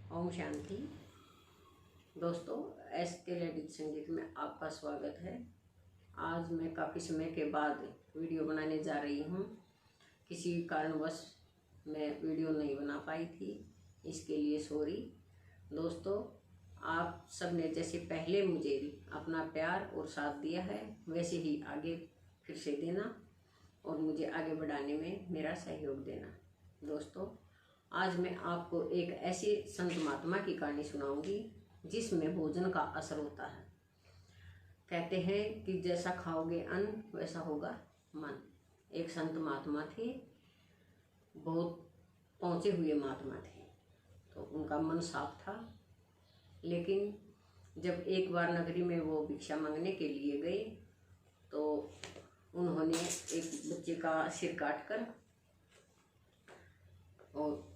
ओम शांति। दोस्तों, SK ललित संगीत में आपका स्वागत है। आज मैं काफ़ी समय के बाद वीडियो बनाने जा रही हूँ। किसी कारणवश मैं वीडियो नहीं बना पाई थी, इसके लिए सॉरी। दोस्तों, आप सब ने जैसे पहले मुझे अपना प्यार और साथ दिया है, वैसे ही आगे फिर से देना और मुझे आगे बढ़ाने में मेरा सहयोग देना। दोस्तों, आज मैं आपको एक ऐसी संत महात्मा की कहानी सुनाऊंगी जिसमें भोजन का असर होता है। कहते हैं कि जैसा खाओगे अन्न वैसा होगा मन। एक संत महात्मा थे, बहुत पहुँचे हुए महात्मा थे, तो उनका मन साफ था। लेकिन जब एक बार नगरी में वो भिक्षा मांगने के लिए गए तो उन्होंने एक बच्चे का सिर काटकर और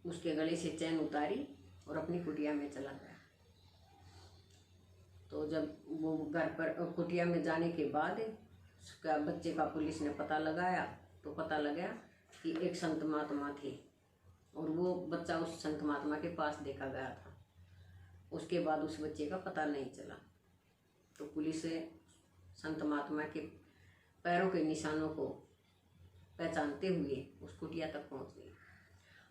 उसके गले से चैन उतारी और अपनी कुटिया में चला गया। तो जब वो घर पर कुटिया में जाने के बाद उसका बच्चे का पुलिस ने पता लगाया तो पता लगा कि एक संत महात्मा थे और वो बच्चा उस संत महात्मा के पास देखा गया था। उसके बाद उस बच्चे का पता नहीं चला। तो पुलिस संत महात्मा के पैरों के निशानों को पहचानते हुए उस कुटिया तक पहुंच गई।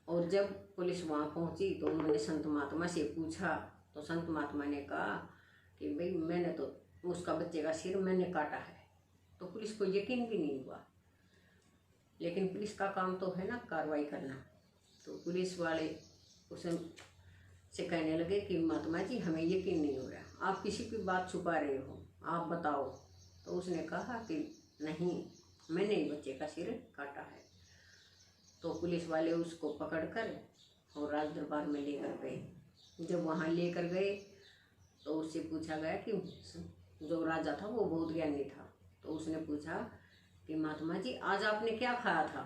और जब पुलिस वहाँ पहुँची तो उन्होंने संत महात्मा से पूछा तो संत महात्मा ने कहा कि भाई मैंने तो उसका बच्चे का सिर मैंने काटा है। तो पुलिस को यकीन भी नहीं हुआ, लेकिन पुलिस का काम तो है ना कार्रवाई करना। तो पुलिस वाले उसे कहने लगे कि महात्मा जी हमें यकीन नहीं हो रहा, आप किसी की बात छुपा रहे हो, आप बताओ। तो उसने कहा कि नहीं, मैंने ही बच्चे का सिर काटा है। तो पुलिस वाले उसको पकड़कर और राज दरबार में लेकर गए। जब वहाँ लेकर गए तो उससे पूछा गया कि जो राजा था वो बहुत ज्ञानी था। तो उसने पूछा कि महात्मा जी आज आपने क्या खाया था?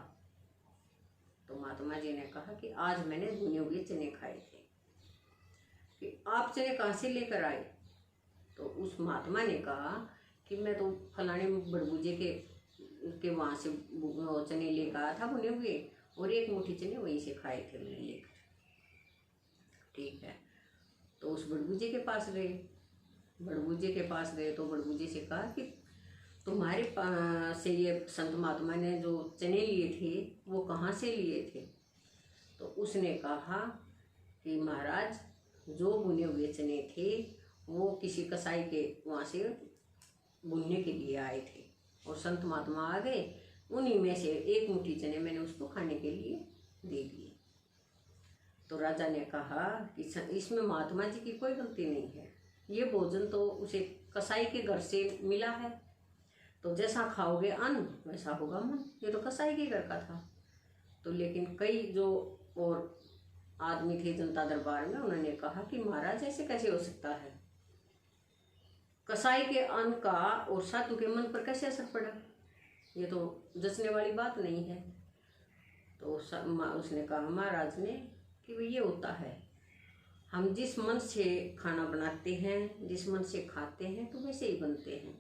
तो महात्मा जी ने कहा कि आज मैंने भुने हुए चने खाए थे। कि आप चने कहाँ से लेकर आए? तो उस महात्मा ने कहा कि मैं तो फलाने बड़बूजे के वहाँ से चने लेकर आया था भुने हुए, और एक मुट्ठी चने वहीं से खाए थे मैंने लेकर। ठीक है। तो उस बड़बूजे के पास गए। बड़बूजे के पास गए तो बड़बूजे से कहा कि तुम्हारे से ये संत महात्मा ने जो चने लिए थे वो कहाँ से लिए थे? तो उसने कहा कि महाराज जो भुने हुए चने थे वो किसी कसाई के वहाँ से भुनने के लिए आए थे और संत महात्मा आ गए, उन्हीं में से एक मुट्ठी चने मैंने उसको खाने के लिए दे दिए। तो राजा ने कहा कि इसमें महात्मा जी की कोई गलती नहीं है, ये भोजन तो उसे कसाई के घर से मिला है, तो जैसा खाओगे अन्न वैसा होगा मन। ये तो कसाई के घर का था। तो लेकिन कई जो और आदमी थे जनता दरबार में, उन्होंने कहा कि महाराज ऐसे कैसे हो सकता है, कसाई के अन्न का और साधु के मन पर कैसे असर पड़ा, ये तो जचने वाली बात नहीं है। तो उसने कहा महाराज ने कि भाई ये होता है, हम जिस मन से खाना बनाते हैं, जिस मन से खाते हैं तो वैसे ही बनते हैं।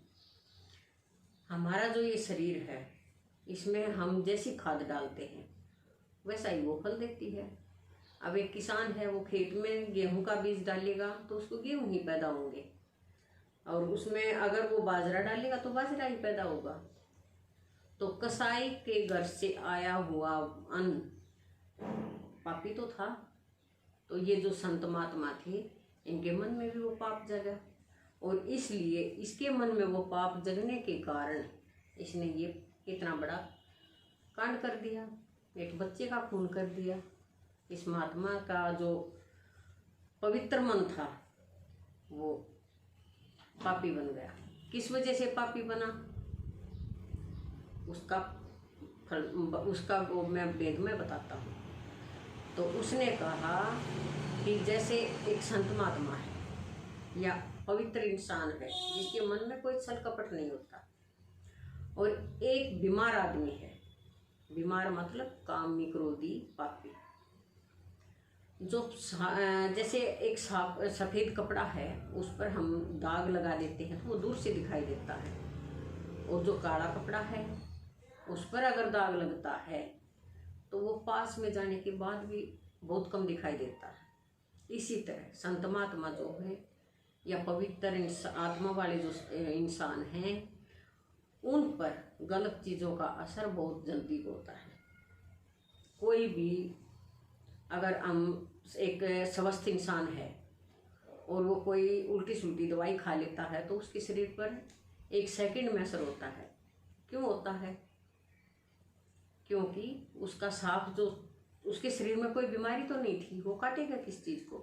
हमारा जो ये शरीर है इसमें हम जैसी खाद डालते हैं वैसा ही वो फल देती है। अब एक किसान है, वो खेत में गेहूं का बीज डालेगा तो उसको गेहूं ही पैदा होंगे, और उसमें अगर वो बाजरा डालेगा तो बाजरा ही पैदा होगा। तो कसाई के घर से आया हुआ अन्न पापी तो था। तो ये जो संत महात्मा थे इनके मन में भी वो पाप जगा, और इसलिए इसके मन में वो पाप जगने के कारण इसने ये इतना बड़ा कांड कर दिया, एक बच्चे का खून कर दिया। इस महात्मा का जो पवित्र मन था वो पापी बन गया। किस वजह से पापी बना उसका फल, उसका वो मैं वेद में बताता हूँ। तो उसने कहा कि जैसे एक संत महात्मा है या पवित्र इंसान है जिसके मन में कोई छल कपट नहीं होता, और एक बीमार आदमी है, बीमार मतलब कामी क्रोधी पापी, जो जैसे एक सफ़ेद कपड़ा है उस पर हम दाग लगा देते हैं तो वो दूर से दिखाई देता है, और जो काला कपड़ा है उस पर अगर दाग लगता है तो वो पास में जाने के बाद भी बहुत कम दिखाई देता है। इसी तरह संत महात्मा जो है या पवित्र आत्मा वाले जो इंसान हैं, उन पर गलत चीज़ों का असर बहुत जल्दी होता है। कोई भी अगर हम एक स्वस्थ इंसान है और वो कोई उल्टी सुल्टी दवाई खा लेता है तो उसके शरीर पर 1 सेकंड में असर होता है। क्यों होता है? क्योंकि उसका साफ जो उसके शरीर में कोई बीमारी तो नहीं थी, वो काटेगा किस चीज़ को।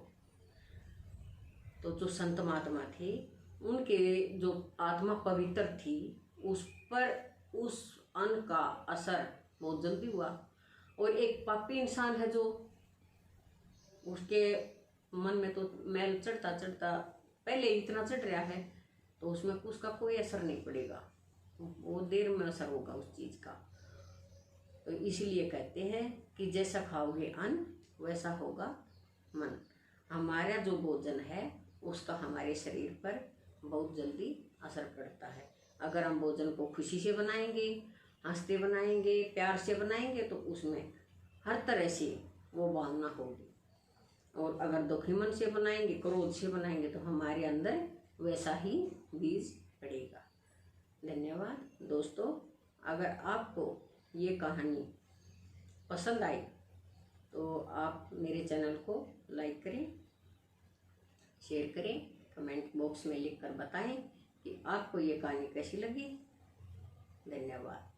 तो जो संत महात्मा थे उनके जो आत्मा पवित्र थी उस पर उस अन्न का असर बहुत जल्दी हुआ। और एक पापी इंसान है जो उसके मन में तो मैल चढ़ता चढ़ता पहले इतना चढ़ रहा है तो उसमें उसका कोई असर नहीं पड़ेगा, वो देर में असर होगा उस चीज़ का। तो इसीलिए कहते हैं कि जैसा खाओगे अन्न वैसा होगा मन। हमारा जो भोजन है उसका हमारे शरीर पर बहुत जल्दी असर पड़ता है। अगर हम भोजन को खुशी से बनाएंगे, हंसते बनाएंगे, प्यार से बनाएंगे तो उसमें हर तरह से वो भावना होगी। और अगर दुखी मन से बनाएंगे, क्रोध से बनाएंगे तो हमारे अंदर वैसा ही बीज पड़ेगा। धन्यवाद दोस्तों। अगर आपको ये कहानी पसंद आई तो आप मेरे चैनल को लाइक करें, शेयर करें, कमेंट बॉक्स में लिखकर बताएं कि आपको ये कहानी कैसी लगी। धन्यवाद।